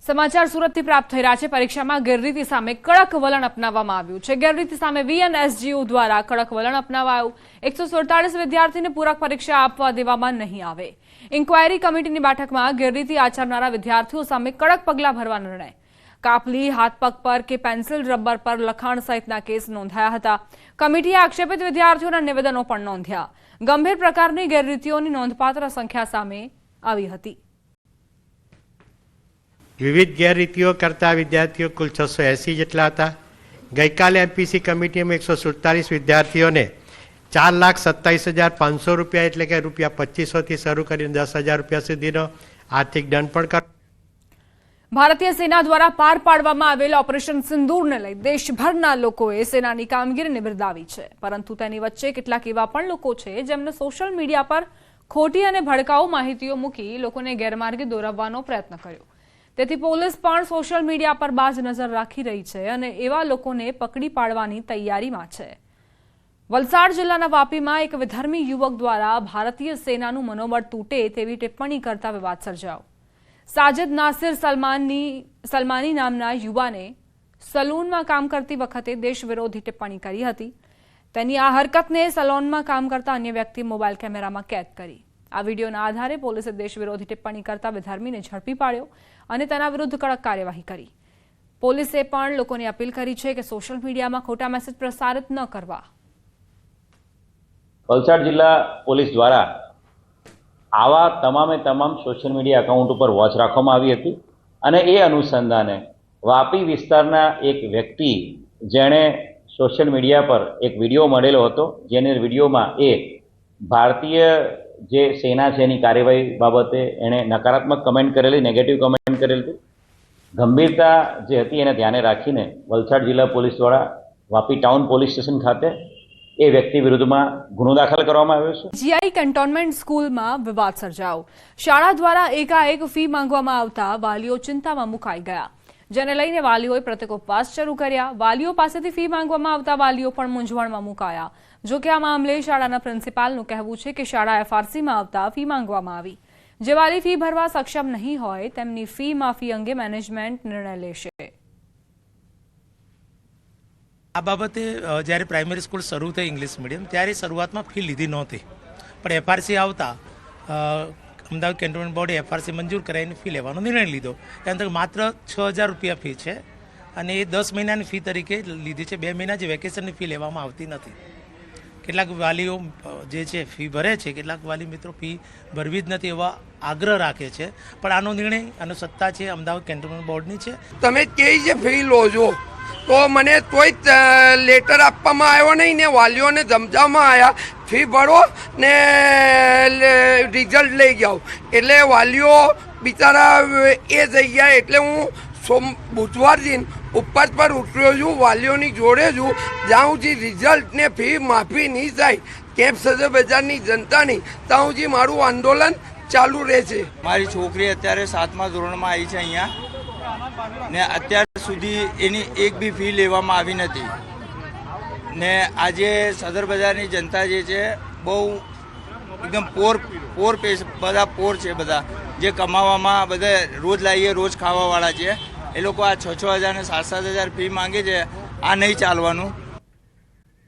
સમાચાર સુરતથી પ્રાપ્ત થઈ રહ્યા છે। પરીક્ષામાં ગેરરીતિ સામે કડક વલણ અપનાવવામાં આવ્યું છે। ગેરરીતિ સામે VNSGU દ્વારા કડક વલણ અપનાવાયું। 147 વિદ્યાર્થીને પૂરક પરીક્ષા આપવા દેવામાં નહીં આવે। ઇન્ક્વાયરી કમિટીની બેઠકમાં ગેરરીતિ આચરનારા વિદ્યાર્થીઓ સામે કડક પગલાં ભરવા નિર્ણય। કાપલી, હાથ પગ પર કે પેન્સિલ રબર પર લખાણ સહિતના કેસ નોંધાયા હતા। કમિટીએ આક્ષેપિત વિદ્યાર્થીઓના નિવેદનો પણ નોંધ્યા। ગંભીર પ્રકારની ગેરરીતિઓની નોંધપાત્ર સંખ્યા સામે આવી હતી। વિવિધ ગેરરીતિઓ કરતા વિદ્યાર્થીઓ કુલ 680 જેટલા હતા। ગઈકાલે એમપીસી કમિટીમાં 147 વિદ્યાર્થીઓને 4,27,500 રૂપિયા એટલે કે ₹2500 થી શરૂ કરીને 10,000 રૂપિયા સુધીનો આર્થિક દંડ પણ કર। ભારતીય સેના દ્વારા પાર પાડવામાં આવેલા ઓપરેશન સિંદૂરને લઈ દેશભરના લોકોએ સેનાની કામગીરીને બિરદાવી છે, પરંતુ તેની વચ્ચે કેટલાક એવા પણ લોકો છે જેમને સોશિયલ મીડિયા પર ખોટી અને ભડકાઉ માહિતીઓ મૂકી લોકોને ગેરમાર્ગે દોરવવાનો પ્રયત્ન કર્યો। તેથી પોલીસ પણ સોશિયલ મીડિયા પર બાજ નજર રાખી રહી છે અને એવા લોકોને પકડી પાડવાની તૈયારીમાં છે। વલસાડ જિલ્લાના વાપીમાં એક વિધર્મી યુવક દ્વારા ભારતીય સેનાનું મનોબળ તૂટે તેવી ટિપ્પણી કરતા વિવાદ સર્જાયો। સાજિદ નાસિર સલમાની નામના યુવાને સલૂનમાં કામ કરતી વખતે દેશ વિરોધી ટિપ્પણી કરી હતી। તેની આ હરકતને સલૂનમાં કામ કરતા અન્ય વ્યક્તિએ મોબાઈલ કેમેરામાં કેદ કરી। આ વિડીયોના આધારે પોલીસે દેશ વિરોધી ટિપ્પણી કરતા વિધર્મીને ઝડપી પાડ્યો અને તેના વિરુદ્ધ કડક કાર્યવાહી કરી। પોલીસે પણ લોકોને અપીલ કરી છે કે સોશિયલ મીડિયામાં ખોટા મેસેજ પ્રસારિત ન કરવા। વલસાડ જિલ્લા પોલીસ દ્વારા આવા તમામ સોશિયલ મીડિયા એકાઉન્ટ ઉપર વોચ રાખવામાં આવી હતી અને એ અનુસંધાને વાપી વિસ્તારના એક વ્યક્તિ જેણે સોશિયલ મીડિયા પર એક વિડીયો મળેલો હતો, જેને વિડીયોમાં એ ભારતીય જે સેના છે એની કાર્યવાહી બાબતે એણે નકારાત્મક કમેન્ટ કરેલી, નેગેટિવ કમેન્ટ કરેલી હતી। ગંભીરતા જે હતી એને ધ્યાને રાખીને વલસાડ જિલ્લા પોલીસ દ્વારા વાપી ટાઉન પોલીસ સ્ટેશન ખાતે એ વ્યક્તિ વિરુદ્ધમાં ગુનો દાખલ કરવામાં આવ્યો છે। જીઆઈ કેન્ટોનમેન્ટ સ્કૂલમાં વિવાદ સર્જાયો। શાળા દ્વારા એકાએક ફી માંગવામાં આવતા વાલીઓ ચિંતામાં મુકાઈ ગયા, જેને લઈને વાલીઓએ પ્રતિક ઉપવાસ શરૂ કર્યા। વાલીઓ પાસેથી ફી માંગવામાં આવતા વાલીઓ પણ મૂંઝવણમાં મુકાયા। જો કે આ મામલે શાળાના પ્રિન્સિપાલનું કહેવું છે કે શાળા એફઆરસીમાં આવતા ફી માંગવામાં આવી। જે વાલી ફી ભરવા સક્ષમ નહીં હોય તેમની ફી માફી અંગે મેનેજમેન્ટ નિર્ણય લેશે। આ બાબતે જ્યારે પ્રાઇમરી સ્કૂલ શરૂ થઈ ઇંગ્લિશ મીડિયમ ત્યારે શરૂઆતમાં ફી લીધી નહોતી, પણ એફઆરસી આવતા અમદાવાદ કેન્ટોનમેન્ટ બોર્ડે એફઆરસી મંજૂર કરાવીને ફી લેવાનો નિર્ણય લીધો। ત્યાં તક માત્ર 6,000 રૂપિયા ફી છે અને એ 10 મહિનાની ફી તરીકે લીધી છે। 2 મહિના જે વેકેશનની ફી લેવામાં આવતી નથી। કેટલાક વાલીઓ જે છે ફી ભરે છે, કેટલાક વાલી મિત્રો ફી ભરવી જ નથી એવા આગ્રહ રાખે છે, પણ આનો નિર્ણય આનો સત્તા છે અમદાવાદ કેન્ટોનમેન્ટ બોર્ડની છે। તમે કેવી છે ફી લો છો તો મને તોય લેટર આપવામાં આવ્યો નહીં ને વાલીઓને સમજાવવામાં આવ્યા ફી ભરો ને રિઝલ્ટ લઈ જાઓ, એટલે વાલીઓ બિચારા એ જગ્યાએ એટલે હું બુધવારથી ઉપવાસ પર ઉતર્યો છું, વાલીઓની જોડે છું। જ્યાં સુધી રિઝલ્ટ ને ફી માફી નહીં થાય કેમ્પ સદર બજારની જનતાની, ત્યાં સુધી મારું આંદોલન ચાલુ રહેશે। મારી છોકરી અત્યારે 7મા ધોરણમાં આવી છે અહીંયા ને અત્યાર સુધી એની એક બી ફી લેવામાં આવી નથી ને આજે સદર બજારની જનતા જે છે બહુ એકદમ પોર છે, બધા જે કમાવામાં બધા રોજ લાવીએ રોજ ખાવાવાળા છે, એ લોકો આ 6,000 ને 7,000 ફી માંગે છે। આ નહીં ચાલવાનું।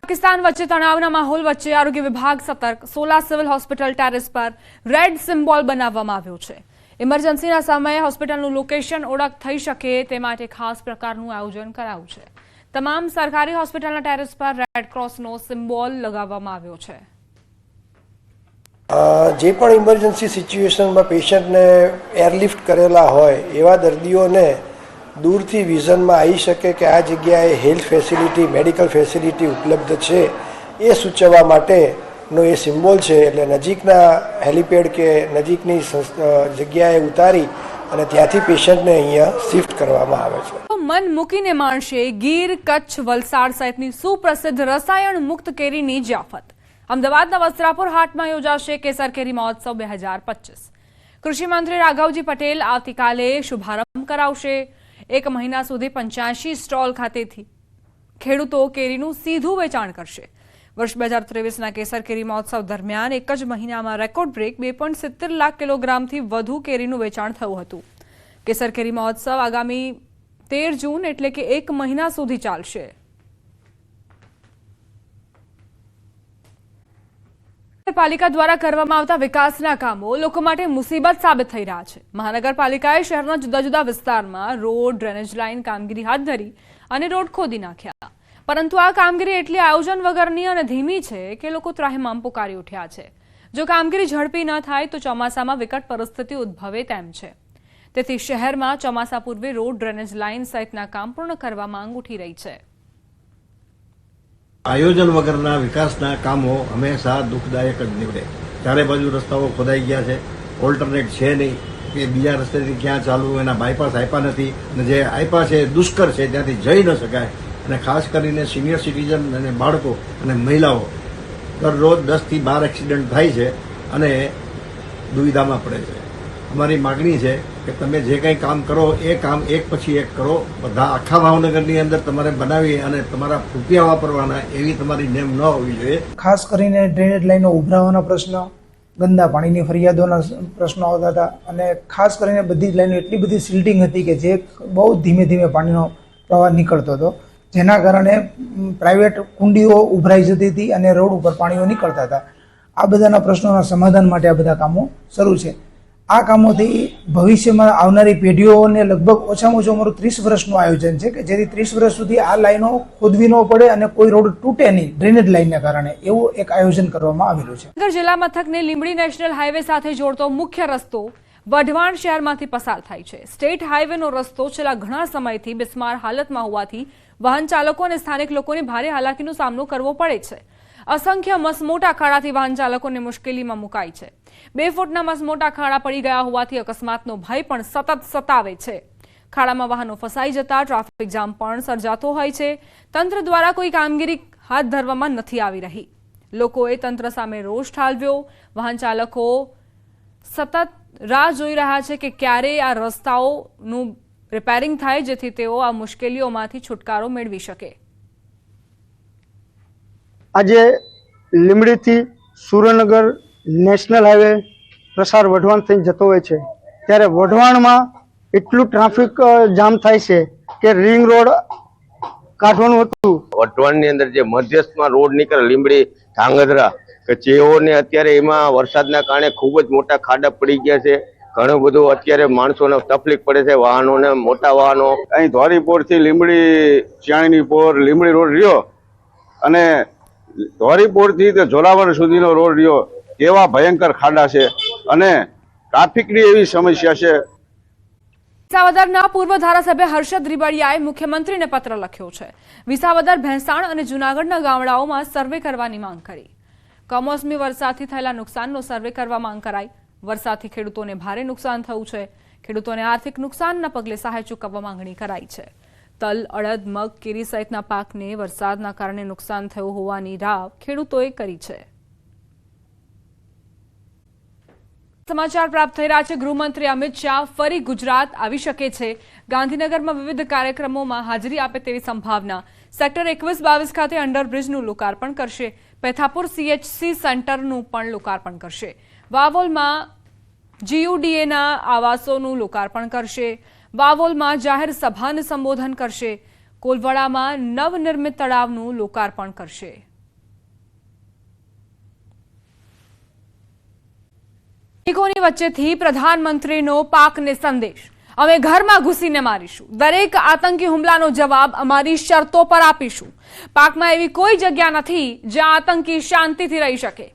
પાકિસ્તાન વચ્ચે તણાવના માહોલ વચ્ચે આરોગ્ય વિભાગ સતર્ક। 16 સિવિલ હોસ્પિટલ ટેરેસ પર રેડ સિમ્બોલ બનાવવામાં આવ્યો છે। ઇમરજન્સીના સમયે હોસ્પિટલનું લોકેશન ઓળખ થઈ શકે તે માટે ખાસ પ્રકારનું આયોજન કરાયું છે। તમામ સરકારી હોસ્પિટલના ટેરેસ પર રેડ ક્રોસનો સિમ્બોલ લગાવવામાં આવ્યો છે। જે પણ ઇમરજન્સી સિચ્યુએશનમાં પેશન્ટને એરલિફ્ટ કરેલા હોય એવા દર્દીઓને દૂરથી વિઝનમાં આવી શકે કે આ જગ્યાએ હેલ્થ ફેસિલિટી, મેડિકલ ફેસિલિટી ઉપલબ્ધ છે એ સૂચવવા માટેનો એ સિમ્બોલ છે। એટલે નજીકના હેલિપેડ કે નજીકની જગ્યાએ ઉતારી અને ત્યાંથી પેશન્ટને અહીંયા શિફ્ટ કરવામાં આવે છે। મન મૂકીને માણશે ગીર, કચ્છ, વલસાડ સહિતની સુપ્રસિદ્ધ રસાયણ મુક્ત કેરીની જયાફત। અમદાવાદના વસ્ત્રાપુર હાટમાં યોજાશે કેસર કેરી મહોત્સવ 2025। કૃષિ મંત્રી રાઘવજી પટેલ આવતીકાલે શુભારંભ કરાવશે। 1 મહિના સુધી 85 સ્ટોલ ખાતેથી ખેડૂતો કેરીનું સીધું વેચાણ કરશે। વર્ષ 2023ના કેસર કેરી મહોત્સવ દરમિયાન એક જ મહિનામાં રેકોર્ડ બ્રેક 2.70 લાખ કિલોગ્રામથી વધુ કેરીનું વેચાણ થયું હતું। કેસર કેરી મહોત્સવ આગામી 13 જૂન એટલે કે 1 મહિના સુધી ચાલશે. પાલિકા દ્વારા કરવામાં આવતા વિકાસના કામો લોકો માટે મુસીબત સાબિત થઈ રહ્યા છે. મહાનગરપાલિકાએ શહેરના જુદા જુદા વિસ્તારમાં રોડ, ડ્રેનેજ લાઇન કામગીરી હાથ ધરી અને રોડ ખોદી નાખ્યા. પરંતુ આ કામગીરી એટલી આયોજન વગરની અને ધીમી છે કે લોકો ત્રાહિમામ પુકારી ઉઠ્યા છે. જો કામગીરી ઝડપી ન થાય તો ચોમાસામાં વિકટ પરિસ્થિતિ ઉદ્ભવે તેમ છે. તેથી શહેરમાં ચોમાસા પૂર્વે રોડ, ડ્રેનેજ લાઇન સહિતના કામ પૂર્ણ કરવા માંગ ઉઠી રહી છે. આયોજન વગરના વિકાસના કામો હંમેશા દુઃખદાયક જ નીવડે. ચારે બાજુ રસ્તાઓ ખોદાઈ ગયા છે, ઓલ્ટરનેટ છે નહીં કે બીજા રસ્તેથી ક્યાં ચાલવું, એના બાયપાસ આપ્યા નથી અને જે આપ્યા છે દુષ્કર છે, ત્યાંથી જઈ ન શકાય. અને ખાસ કરીને સિનિયર સિટીઝન અને બાળકો અને મહિલાઓ દરરોજ 10 થી 12 એક્સિડન્ટ થાય છે અને દુવિધામાં પડે છે. અમારી માગણી છે કે તમે જે કંઈ કામ કરો એ કામ એક પછી એક કરો. બધા આખા ભાવનગરની અંદર તમારે બનાવી અને તમારા રૂપિયા વાપરવાના એવી તમારી નેમ ન હોવી જોઈએ. ખાસ કરીને ડ્રેનેજ લાઈનો ઉભરાવાના પ્રશ્ન, ગંદા પાણીની ફરિયાદોના પ્રશ્નો આવતા હતા અને ખાસ કરીને બધી જ લાઈનો એટલી બધી સિલ્ટિંગ હતી કે જે બહુ ધીમે ધીમે પાણીનો પ્રવાહ નીકળતો હતો, જેના કારણે પ્રાઇવેટ કુંડીઓ ઉભરાઈ જતી હતી અને રોડ ઉપર પાણીઓ નીકળતા હતા. આ બધાના પ્રશ્નોના સમાધાન માટે આ બધા કામો શરૂ છે. આ કામોથી ભવિષ્યમાં આવનારી પેઢીઓને લગભગ ઓછામાં ઓછું અમારું 30 વર્ષનું આયોજન છે કે જેથી 30 વર્ષ સુધી આ લાઈનો ખોદવી ન પડે અને કોઈ રોડ તૂટે નહીં ડ્રેનેજ લાઈનના કારણે, એવું એક આયોજન કરવામાં આવેલું છે. ભાવનગર જિલ્લા મથકને લીંબડી નેશનલ હાઈવે સાથે જોડતો મુખ્ય રસ્તો વઢવાણ શહેરમાંથી પસાર થાય છે. સ્ટેટ હાઈવેનો રસ્તો છેલ્લા ઘણા સમયથી બિસ્માર હાલતમાં હોવાથી વાહન ચાલકો અને સ્થાનિક લોકોને ભારે હાલાકીનો સામનો કરવો પડે છે. અસંખ્ય મસમોટા ખાડાથી વાહન ચાલકોને મુશ્કેલીમાં મુકાય છે. 2 ફૂટના મસમોટા ખાડા પડી ગયા હોવાથી અકસ્માતનો ભય પણ સતત સતાવે છે. ખાડામાં વાહનો ફસાઈ જતા ટ્રાફિક જામ પણ સર્જાતો હોય છે. તંત્ર દ્વારા કોઈ કામગીરી હાથ ધરવામાં નથી આવી રહી. લોકોએ તંત્ર સામે રોષ ઠાલવ્યો. વાહન ચાલકો સતત રાહ જોઈ રહ્યા છે કે ક્યારે આ રસ્તાઓનું રિપેરિંગ થાય જેથી તેઓ આ મુશ્કેલીઓમાંથી છુટકારો મેળવી શકે. આજે લીંબડીથી સુરેન્દ્રનગર નેશનલ હાઈવે પ્રસાર વઢવાણ થઈને જતો હોય છે, ત્યારે વઢવાણમાં એટલું ટ્રાફિક જામ થાય છે કે રિંગ રોડ કાઢવાનું હતું. વઢવાણની અંદર જે મધ્યસ્થમાં રોડ નીકળે લીંબડી ધાંગધ્રા કે જેઓને અત્યારે એમાં વરસાદના કારણે ખૂબ જ મોટા ખાડા પડી ગયા છે. ઘણું બધું અત્યારે માણસોને તકલીફ પડે છે, વાહનોને, મોટા વાહનો. અહીં ધોરીપોરથી લીંબડી ચાણીની પોર લીંબડી રોડ રહ્યો અને ધોરીપોરથી ઝોલાવર સુધીનો રોડ રહ્યો, કેવા ભયંકર ખાડા છે અને ટ્રાફિકની એવી સમસ્યા છે. વિસાવદરના પૂર્વ ધારાસભ્ય હર્ષદ રીબડિયાએ મુખ્યમંત્રીને પત્ર લખ્યો છે. વિસાવદર, ભેંસાણ અને જૂનાગઢના ગામડાઓમાં સર્વે કરવાની માંગ કરી. કમોસમી વરસાદથી થયેલા નુકસાનનો સર્વે કરવા માંગ કરાઈ. વરસાદથી ખેડૂતોને ભારે નુકસાન થયું છે. ખેડૂતોને આર્થિક નુકસાનના પગલે સહાય ચૂકવવા માંગણી કરાઈ છે. તલ, અડદ, મગ, કેરી સહિતના પાકને વરસાદના કારણે નુકસાન થયું હોવાની રાવ ખેડૂતોએ કરી છે. સમાચાર પ્રાપ્ત થઈ રહ્યા છે. ગૃહમંત્રી અમિત શાહ ફરી ગુજરાત આવી શકે છે. ગાંધીનગરમાં વિવિધ કાર્યક્રમોમાં હાજરી આપે તેવી સંભાવના. સેક્ટર 21-22 ખાતે અંડરબ્રિજનું લોકાર્પણ કરશે. પેથાપુર CHC સેન્ટરનું પણ લોકાર્પણ કરશે. વાવોલમાં GUDAના આવાસોનું લોકાર્પણ કરશે. વાવોલમાં જાહેર સભાને સંબોધન કરશે. કોલવડામાં નવનિર્મિત તળાવનું લોકાર્પણ કરશે. સૈનિકોની વચ્ચેથી પ્રધાનમંત્રીનો પાકને સંદેશ. અમે ઘરમાં ઘૂસીને મારીશું. દરેક આતંકી હુમલાનો જવાબ અમારી શરતો પર આપીશું. પાકમાં એવી કોઈ જગ્યા નથી જ્યાં આતંકી શાંતિથી રહી શકે.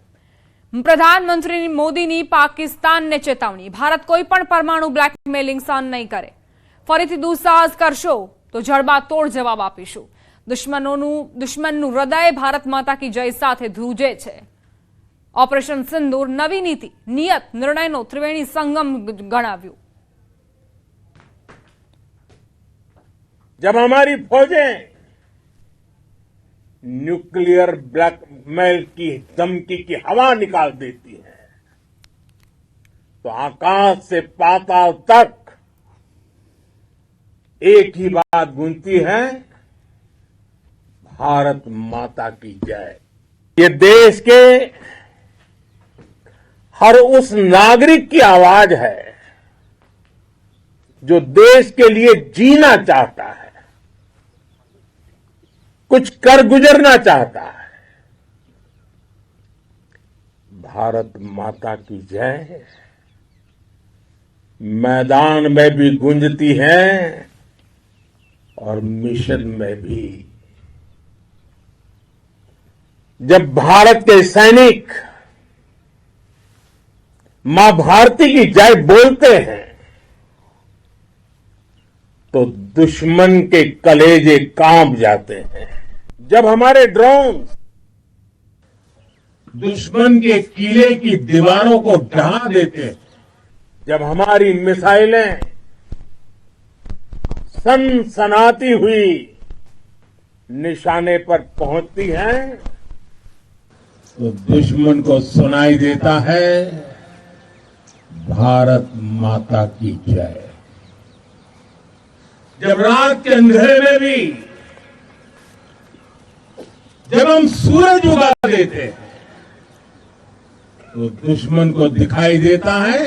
પ્રધાનમંત્રી મોદીની પાકિસ્તાનને ચેતવણી. ભારત કોઈ પણ પરમાણુ બ્લેકમેલિંગ સહન નહીં કરે. ફરીથી દુસ્સાહસ કરશો તો જડબાતોડ જવાબ આપીશું. દુશ્મનનું હૃદય ભારત માતા કી જય સાથે ધ્રુજે છે. ઓપરેશન સિંદૂર નવી નીતિ, નિયત, નિર્ણયનો ત્રિવેણી સંગમ ગણાવ્યું. जब हमारी फौजें न्यूक्लियर ब्लैकमेल की धमकी की हवा निकाल देती है तो आकाश से पाताल तक एक ही बात गूंजती है, भारत माता की जय. ये देश के हर उस नागरिक की आवाज है जो देश के लिए जीना चाहता है, कुछ कर गुजरना चाहता है, भारत माता की जय मैदान में भी गूंजती है और मिशन में भी। जब भारत के सैनिक मां भारती की जय बोलते हैं तो दुश्मन के कलेजे कांप जाते हैं। जब हमारे ड्रोन दुश्मन के किले की दीवारों को ढहा देते हैं, जब हमारी मिसाइलें सनसनाती हुई निशाने पर पहुंचती हैं, तो दुश्मन को सुनाई देता है भारत माता की जय। जब रात के अंधेरे में भी जब हम सूरज उगा देते हैं तो दुश्मन को दिखाई देता है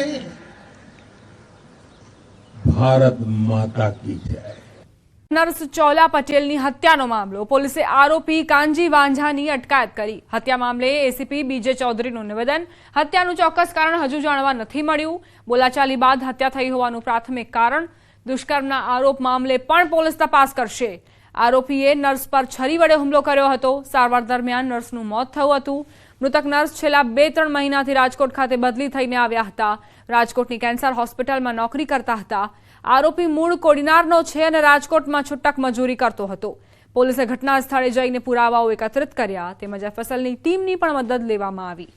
भारत माता की जय। નર્સ ચોલા પટેલની હત્યાનો મામલો પોલીસે આરોપી કાનજી વાંઝાની અટકાયત કરી। હત્યા મામલે એસીપી બીજે ચૌધરીનું નિવેદન। હત્યાનું ચોક્કસ કારણ હજુ જાણવા નથી મળ્યું। બોલાચાલી બાદ હત્યા થઈ હોવાનું પ્રાથમિક કારણ। દુષ્કર્મના આરોપ મામલે પણ પોલીસ તપાસ કરશે। આરોપીએ નર્સ પર છરી વડે હુમલો કર્યો હતો। સારવાર દરમિયાન નર્સનું મોત થયું હતું। મૃતક નર્સ છેલ્લા 2-3 મહિનાથી રાજકોટ ખાતે બદલી થઈને આવ્યા હતા। રાજકોટની કેન્સર હોસ્પિટલમાં નોકરી કરતા હતા। આરોપી મૂળ કોડીનારનો છે અને રાજકોટમાં છૂટક મજૂરી કરતો હતો। પોલીસે ઘટના સ્થળે જઈને પુરાવાઓ એકત્રિત કર્યા તેમજ એફએસએલની ટીમની પણ મદદ લેવામાં આવી।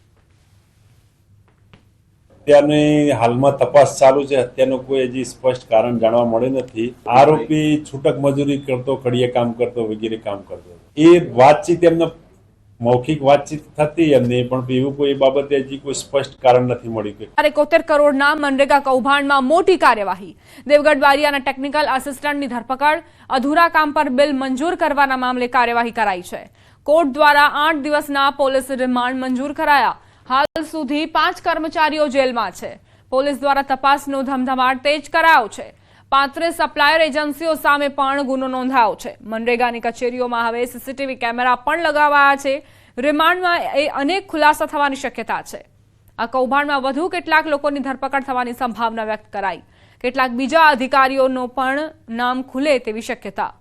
હત્યાની હાલમાં તપાસ ચાલુ છે। હત્યાનું કોઈ હજી સ્પષ્ટ કારણ જાણવા મળે નથી। આરોપી છૂટક મજૂરી કરતો, કડીએ કામ કરતો, વગેરે કામ કરતો। એ વાતચીત એમને મૌખિક વાતચીત થતી એમને, પણ એવું કોઈ બાબતે હજી કોઈ સ્પષ્ટ કારણ નથી મળ્યું। 71 કરોડના મનરેગા કૌભાંડમાં મોટી કાર્યવાહી। દેવગઢ બારિયાના ટેકનિકલ આસિસ્ટન્ટની ધરપકડ। અધૂરા કામ પર બિલ મંજૂર કરવાના મામલે કાર્યવાહી કરાઈ છે। કોર્ટ દ્વારા 8 દિવસના પોલીસ રિમાન્ડ મંજૂર કરાયા। હાલ સુધી 5 કર્મચારીઓ જેલમાં છે। પોલીસ દ્વારા તપાસનો ધમધમાટ તેજ કરાયો છે। 35 સપ્લાયર એજન્સીઓ સામે પણ ગુનો નોંધાયો છે। મનરેગાની કચેરીઓમાં હવે સીસીટીવી કેમેરા પણ લગાવાયા છે। રિમાન્ડમાં અનેક ખુલાસા થવાની શક્યતા છે। આ કૌભાંડમાં વધુ કેટલાક લોકોની ધરપકડ થવાની સંભાવના વ્યક્ત કરાઈ। કેટલાક બીજા અધિકારીઓનો પણ નામ ખુલે તેવી શક્યતા।